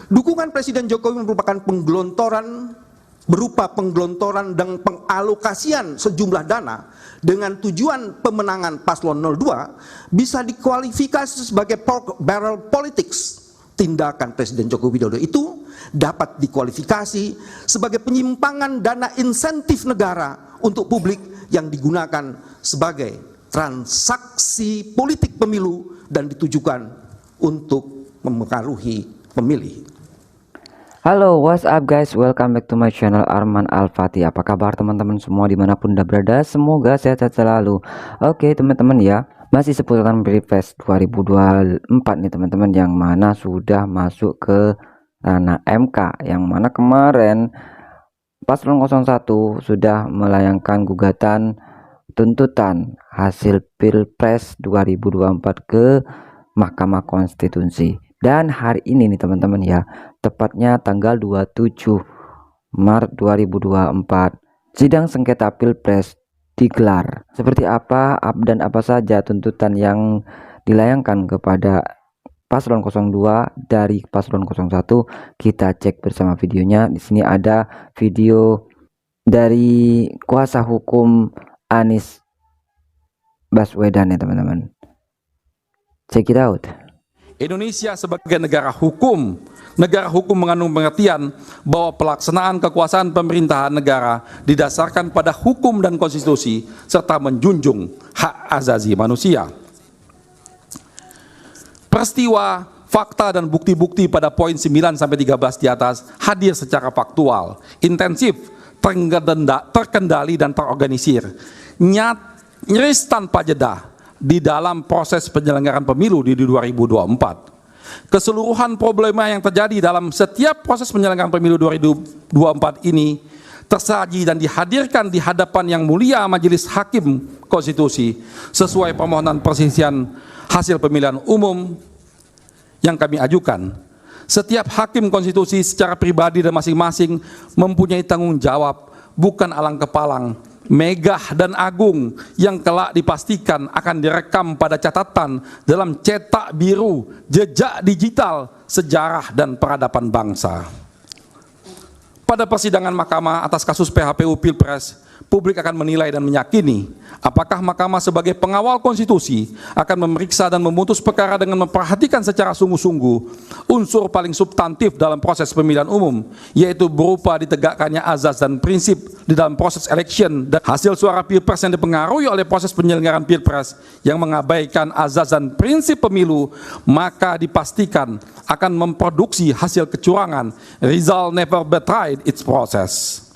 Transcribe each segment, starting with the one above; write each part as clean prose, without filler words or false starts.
Dukungan Presiden Jokowi merupakan berupa penggelontoran dan pengalokasian sejumlah dana dengan tujuan pemenangan paslon 02 bisa dikualifikasi sebagai pork barrel politics. Tindakan Presiden Joko Widodo itu dapat dikualifikasi sebagai penyimpangan dana insentif negara untuk publik yang digunakan sebagai transaksi politik pemilu dan ditujukan untuk mempengaruhi pemilih. Halo, what's up guys, welcome back to my channel Arman Al-Fatih. Apa kabar teman-teman semua dimanapun anda berada, semoga sehat-sehat selalu. Oke teman-teman ya, masih seputaran Pilpres 2024 nih teman-teman, yang mana sudah masuk ke ranah MK, yang mana kemarin Paslon 01 sudah melayangkan gugatan tuntutan hasil Pilpres 2024 ke Mahkamah Konstitusi. Dan hari ini nih teman-teman ya, tepatnya tanggal 27 Maret 2024, sidang sengketa Pilpres digelar. Seperti apa dan apa saja tuntutan yang dilayangkan kepada Paslon 02 dari Paslon 01, kita cek bersama videonya. Di sini ada video dari kuasa hukum Anies Baswedan ya teman-teman. Check it out. Indonesia sebagai negara hukum mengandung pengertian bahwa pelaksanaan kekuasaan pemerintahan negara didasarkan pada hukum dan konstitusi serta menjunjung hak asasi manusia. Peristiwa, fakta dan bukti-bukti pada poin 9 sampai 13 di atas hadir secara faktual, intensif, terkendali dan terorganisir, nyaris tanpa jeda di dalam proses penyelenggaraan pemilu di 2024. Keseluruhan problema yang terjadi dalam setiap proses penyelenggaraan pemilu 2024 ini tersaji dan dihadirkan di hadapan yang mulia Majelis Hakim Konstitusi sesuai permohonan perselisihan hasil pemilihan umum yang kami ajukan. Setiap hakim konstitusi secara pribadi dan masing-masing mempunyai tanggung jawab, bukan alang-kepalang, megah dan agung yang kelak dipastikan akan direkam pada catatan dalam cetak biru jejak digital sejarah dan peradaban bangsa. Pada persidangan Mahkamah atas kasus PHPU Pilpres, publik akan menilai dan meyakini apakah Mahkamah sebagai pengawal konstitusi akan memeriksa dan memutus perkara dengan memperhatikan secara sungguh-sungguh unsur paling substantif dalam proses pemilihan umum, yaitu berupa ditegakkannya azas dan prinsip di dalam proses election dan hasil suara Pilpres yang dipengaruhi oleh proses penyelenggaraan Pilpres yang mengabaikan azas dan prinsip pemilu, maka dipastikan akan memproduksi hasil kecurangan. Result never betrayed its process.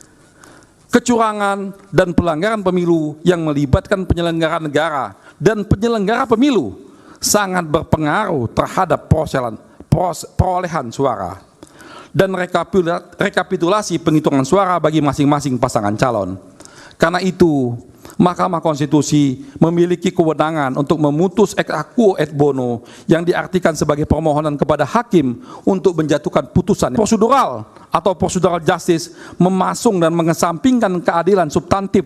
Kecurangan dan pelanggaran pemilu yang melibatkan penyelenggara negara dan penyelenggara pemilu sangat berpengaruh terhadap perolehan suara dan rekapitulasi penghitungan suara bagi masing-masing pasangan calon. Karena itu, Mahkamah Konstitusi memiliki kewenangan untuk memutus ex aequo et bono yang diartikan sebagai permohonan kepada hakim untuk menjatuhkan putusan prosedural atau procedural justice, memasung dan mengesampingkan keadilan substantif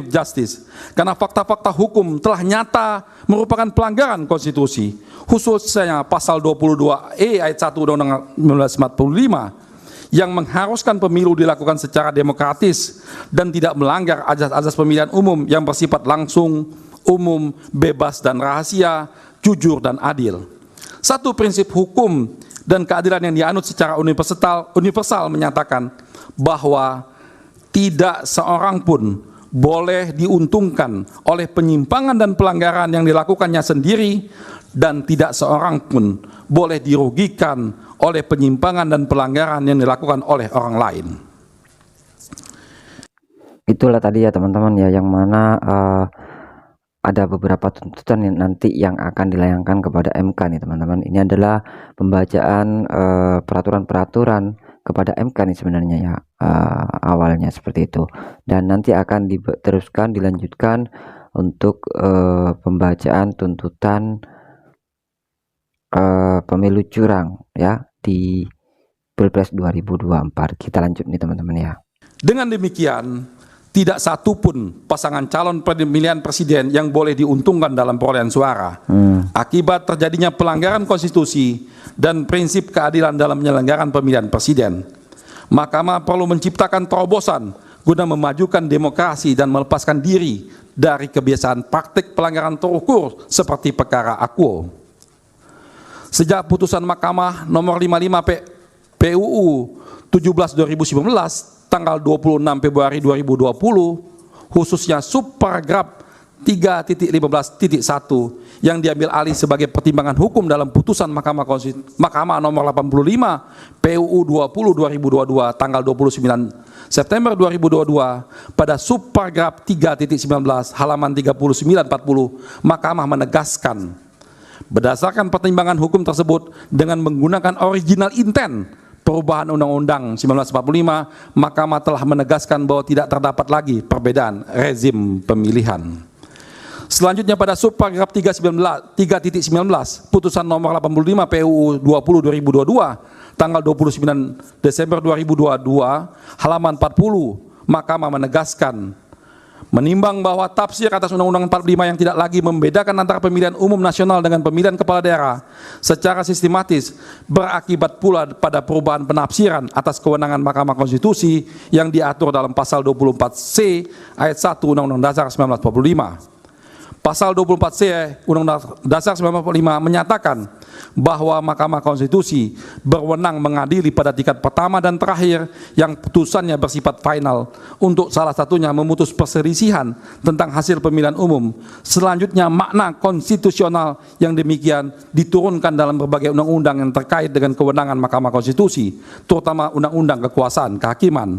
justice. Karena fakta-fakta hukum telah nyata merupakan pelanggaran konstitusi, khususnya pasal 22E ayat 1 Undang-Undang 1945 yang mengharuskan pemilu dilakukan secara demokratis dan tidak melanggar azas-azas pemilihan umum yang bersifat langsung, umum, bebas dan rahasia, jujur dan adil. Satu prinsip hukum dan keadilan yang dianut secara universal menyatakan bahwa tidak seorang pun boleh diuntungkan oleh penyimpangan dan pelanggaran yang dilakukannya sendiri, dan tidak seorang pun boleh dirugikan oleh penyimpangan dan pelanggaran yang dilakukan oleh orang lain. Itulah tadi ya teman-teman ya, yang mana ada beberapa tuntutan yang nanti yang akan dilayangkan kepada MK nih teman-teman. Ini adalah pembacaan peraturan-peraturan kepada MK nih sebenarnya ya, awalnya seperti itu, dan nanti akan diteruskan dilanjutkan untuk pembacaan tuntutan pemilu curang ya di Pilpres 2024. Kita lanjut nih teman-teman ya. Dengan demikian, tidak satu pun pasangan calon pemilihan presiden yang boleh diuntungkan dalam perolehan suara. Akibat terjadinya pelanggaran konstitusi dan prinsip keadilan dalam penyelenggaraan pemilihan presiden, Mahkamah perlu menciptakan terobosan guna memajukan demokrasi dan melepaskan diri dari kebiasaan praktik pelanggaran terukur seperti perkara Akuo. Sejak putusan Mahkamah nomor 55 PUU 17/2019 tanggal 26 Februari 2020, khususnya subparagraf 3.15.1 yang diambil alih sebagai pertimbangan hukum dalam putusan Mahkamah nomor 85 PUU 20/2022 tanggal 29 September 2022 pada subparagraf 3.19 halaman 39-40, Mahkamah menegaskan berdasarkan pertimbangan hukum tersebut dengan menggunakan original intent perubahan Undang-Undang 1945, Mahkamah telah menegaskan bahwa tidak terdapat lagi perbedaan rezim pemilihan. Selanjutnya pada subparagraf 3.19 putusan nomor 85 PUU 20/2022 tanggal 29 Desember 2022 halaman 40, Mahkamah menegaskan menimbang bahwa tafsir atas Undang-Undang 45 yang tidak lagi membedakan antara pemilihan umum nasional dengan pemilihan kepala daerah secara sistematis berakibat pula pada perubahan penafsiran atas kewenangan Mahkamah Konstitusi yang diatur dalam pasal 24C ayat 1 Undang-Undang Dasar 1945. Pasal 24C Undang-Undang Dasar 1945 menyatakan bahwa Mahkamah Konstitusi berwenang mengadili pada tingkat pertama dan terakhir yang putusannya bersifat final untuk salah satunya memutus perselisihan tentang hasil pemilihan umum. Selanjutnya makna konstitusional yang demikian diturunkan dalam berbagai undang-undang yang terkait dengan kewenangan Mahkamah Konstitusi, terutama undang-undang kekuasaan kehakiman.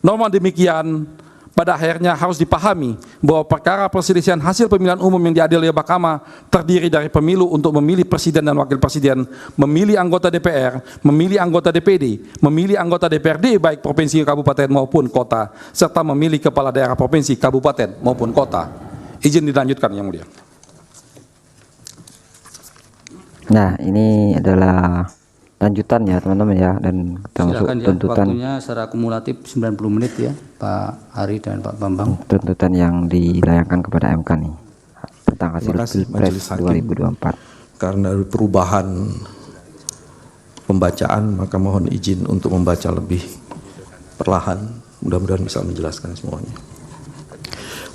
Norma demikian pada akhirnya harus dipahami bahwa perkara perselisihan hasil pemilihan umum yang diadili oleh Mahkamah terdiri dari pemilu untuk memilih presiden dan wakil presiden, memilih anggota DPR, memilih anggota DPD, memilih anggota DPRD baik provinsi, kabupaten maupun kota, serta memilih kepala daerah provinsi, kabupaten maupun kota. Izin dilanjutkan Yang Mulia. Nah, ini adalah lanjutan ya teman-teman ya, dan termasuk silakan ya, tuntutan waktunya secara kumulatif 90 menit ya Pak Ari dan Pak Bambang. tuntutan yang dilayangkan kepada MK nih tentang hasil Pilpres 2024. Karena perubahan pembacaan, maka mohon izin untuk membaca lebih perlahan, mudah-mudahan bisa menjelaskan semuanya.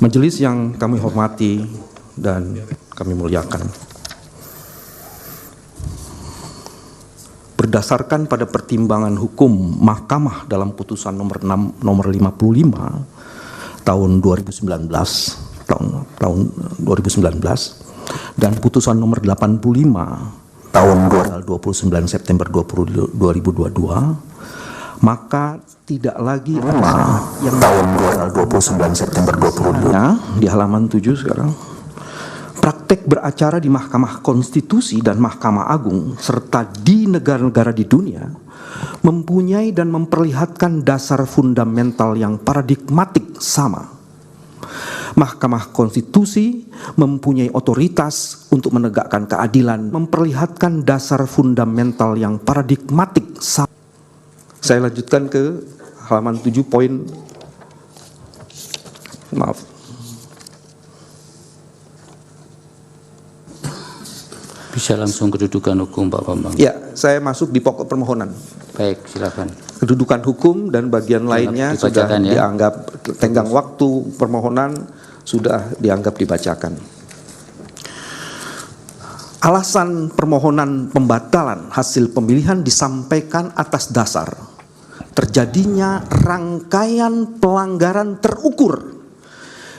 Majelis yang kami hormati dan kami muliakan, berdasarkan pada pertimbangan hukum Mahkamah dalam putusan nomor 55 tahun 2019 dan putusan nomor 85 tahun 29 September 2022, maka tidak lagi yang tahun 29 September 2022 di halaman 7 sekarang. Praktek beracara di Mahkamah Konstitusi dan Mahkamah Agung serta di negara-negara di dunia mempunyai dan memperlihatkan dasar fundamental yang paradigmatik sama. Mahkamah Konstitusi mempunyai otoritas untuk menegakkan keadilan, memperlihatkan dasar fundamental yang paradigmatik sama. Saya lanjutkan ke halaman 7 poin. Maaf. Bisa langsung kedudukan hukum Pak Bambang. Ya, saya masuk di pokok permohonan. Baik, silakan. Kedudukan hukum dan bagian lainnya sudah ya, dianggap, tenggang waktu permohonan sudah dianggap dibacakan. Alasan permohonan pembatalan hasil pemilihan disampaikan atas dasar terjadinya rangkaian pelanggaran terukur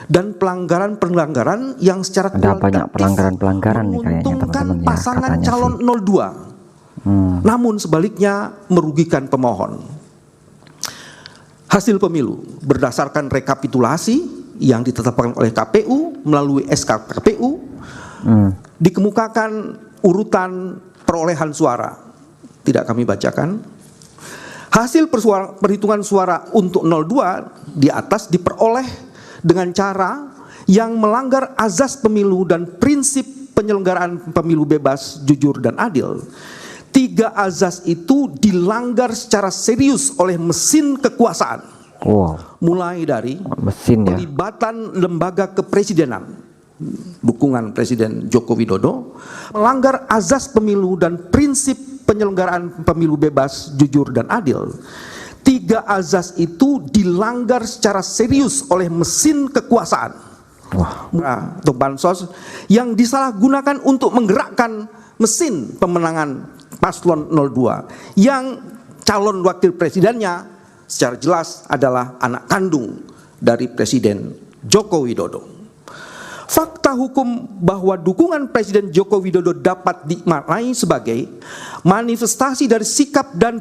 dan pelanggaran-pelanggaran yang secara ada banyak pelanggaran-pelanggaran nih kayaknya teman-teman ya, pasangan katanya calon sih. 02. Namun sebaliknya merugikan pemohon. Hasil pemilu berdasarkan rekapitulasi yang ditetapkan oleh KPU melalui SK KPU dikemukakan urutan perolehan suara. Tidak kami bacakan. Hasil perhitungan suara untuk 02 di atas diperoleh dengan cara yang melanggar azas pemilu dan prinsip penyelenggaraan pemilu bebas, jujur, dan adil. 3 azas itu dilanggar secara serius oleh mesin kekuasaan. Wow, mulai dari mesin ya. pelibatan lembaga kepresidenan, dukungan Presiden Joko Widodo, melanggar azas pemilu dan prinsip penyelenggaraan pemilu bebas, jujur, dan adil. 3 azas itu dilanggar secara serius oleh mesin kekuasaan atau bansos yang disalahgunakan untuk menggerakkan mesin pemenangan paslon 02 yang calon wakil presidennya secara jelas adalah anak kandung dari Presiden Joko Widodo. Fakta hukum bahwa dukungan Presiden Joko Widodo dapat dimaknai sebagai manifestasi dari sikap dan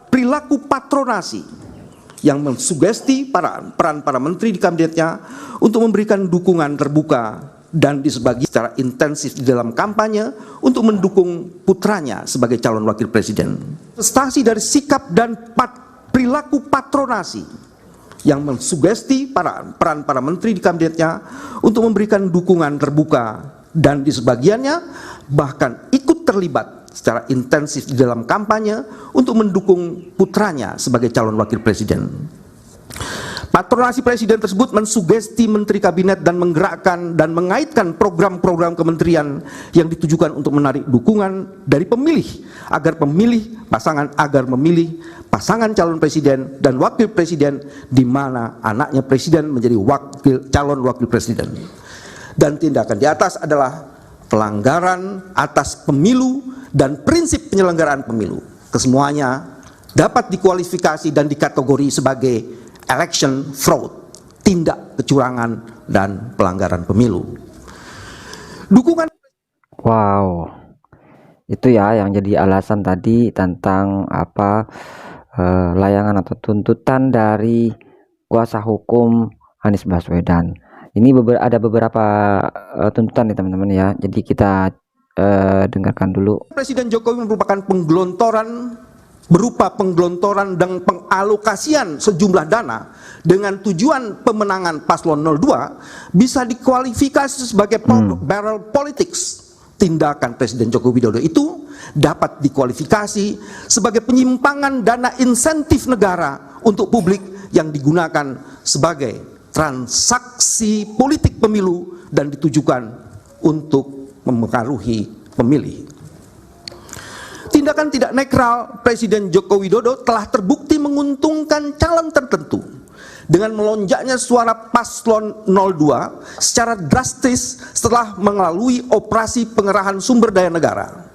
perilaku patronasi yang mensugesti peran para menteri di kabinetnya untuk memberikan dukungan terbuka dan disebagi secara intensif di dalam kampanye untuk mendukung putranya sebagai calon wakil presiden. Manifestasi dari sikap dan perilaku patronasi yang mensugesti peran para menteri di kabinetnya untuk memberikan dukungan terbuka dan di sebagiannya bahkan ikut terlibat secara intensif di dalam kampanye untuk mendukung putranya sebagai calon wakil presiden. Patronasi presiden tersebut mensugesti menteri kabinet dan menggerakkan dan mengaitkan program-program kementerian yang ditujukan untuk menarik dukungan dari pemilih agar memilih pasangan calon presiden dan wakil presiden di mana anaknya presiden menjadi calon wakil presiden. Dan tindakan di atas adalah pelanggaran atas pemilu dan prinsip penyelenggaraan pemilu. Kesemuanya dapat dikualifikasi dan dikategori sebagai election fraud, tindak kecurangan dan pelanggaran pemilu. Dukungan. Wow, itu ya yang jadi alasan tadi tentang layangan atau tuntutan dari kuasa hukum Anies Baswedan. Ini ada beberapa tuntutan nih teman-teman ya. Jadi kita dengarkan dulu. Presiden Jokowi merupakan berupa penggelontoran dan pengalokasian sejumlah dana dengan tujuan pemenangan paslon 02 bisa dikualifikasi sebagai barrel politics. Tindakan Presiden Joko Widodo itu dapat dikualifikasi sebagai penyimpangan dana insentif negara untuk publik yang digunakan sebagai transaksi politik pemilu dan ditujukan untuk mempengaruhi pemilih. Tindakan tidak netral Presiden Joko Widodo telah terbukti menguntungkan calon tertentu dengan melonjaknya suara paslon 02 secara drastis setelah melalui operasi pengerahan sumber daya negara.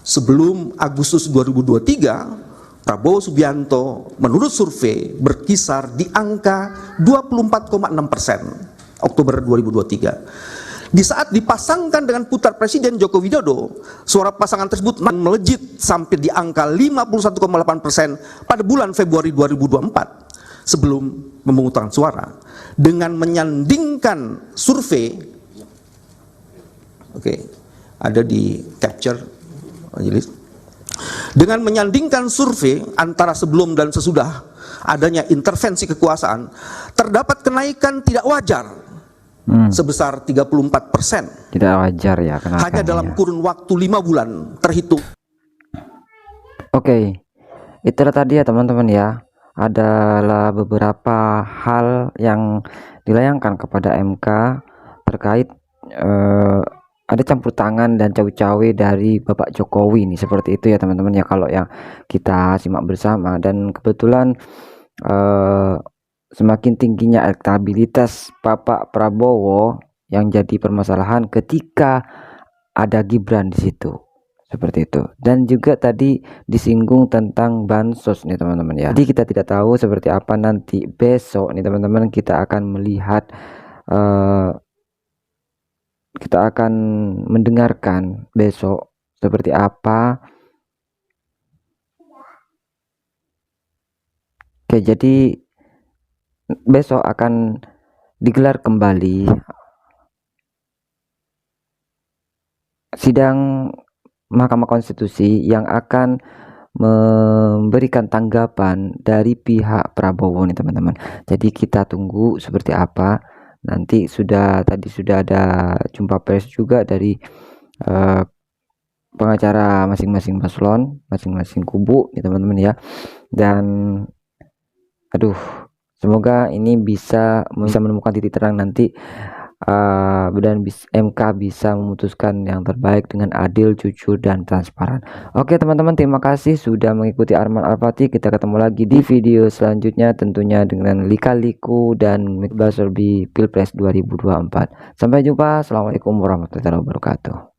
Sebelum Agustus 2023, Prabowo Subianto menurut survei berkisar di angka 24,6% Oktober 2023. Di saat dipasangkan dengan putar Presiden Joko Widodo, suara pasangan tersebut melejit sampai di angka 51,8% pada bulan Februari 2024 sebelum pemungutan suara. Dengan menyandingkan survei, ada di capture, dengan menyandingkan survei antara sebelum dan sesudah adanya intervensi kekuasaan, terdapat kenaikan tidak wajar sebesar 34%. Tidak wajar ya kenaikannya. Hanya dalam kurun waktu 5 bulan terhitung. Oke, itulah tadi ya teman-teman ya. Adalah beberapa hal yang dilayangkan kepada MK terkait ada campur tangan dan cawe-cawe dari Bapak Jokowi nih, seperti itu ya teman-teman ya kalau yang kita simak bersama. Dan kebetulan semakin tingginya elektabilitas Bapak Prabowo yang jadi permasalahan ketika ada Gibran di situ, seperti itu. Dan juga tadi disinggung tentang bansos nih teman-teman ya. Jadi kita tidak tahu seperti apa nanti besok nih teman-teman, kita akan melihat kita akan mendengarkan besok seperti apa. Oke, jadi besok akan digelar kembali sidang Mahkamah Konstitusi yang akan memberikan tanggapan dari pihak Prabowo nih teman-teman. Jadi kita tunggu seperti apa. Nanti tadi sudah ada jumpa pers juga dari pengacara masing-masing paslon, masing-masing kubu nih teman-teman ya. Dan Aduh, semoga ini bisa menemukan titik terang nanti, dan MK bisa memutuskan yang terbaik dengan adil, jujur, dan transparan. Oke teman-teman, terima kasih sudah mengikuti Arman Al-Fatih. Kita ketemu lagi di video selanjutnya, tentunya dengan lika-liku dan Mikbah Sorbi Pilpres 2024. Sampai jumpa. Assalamualaikum warahmatullahi wabarakatuh.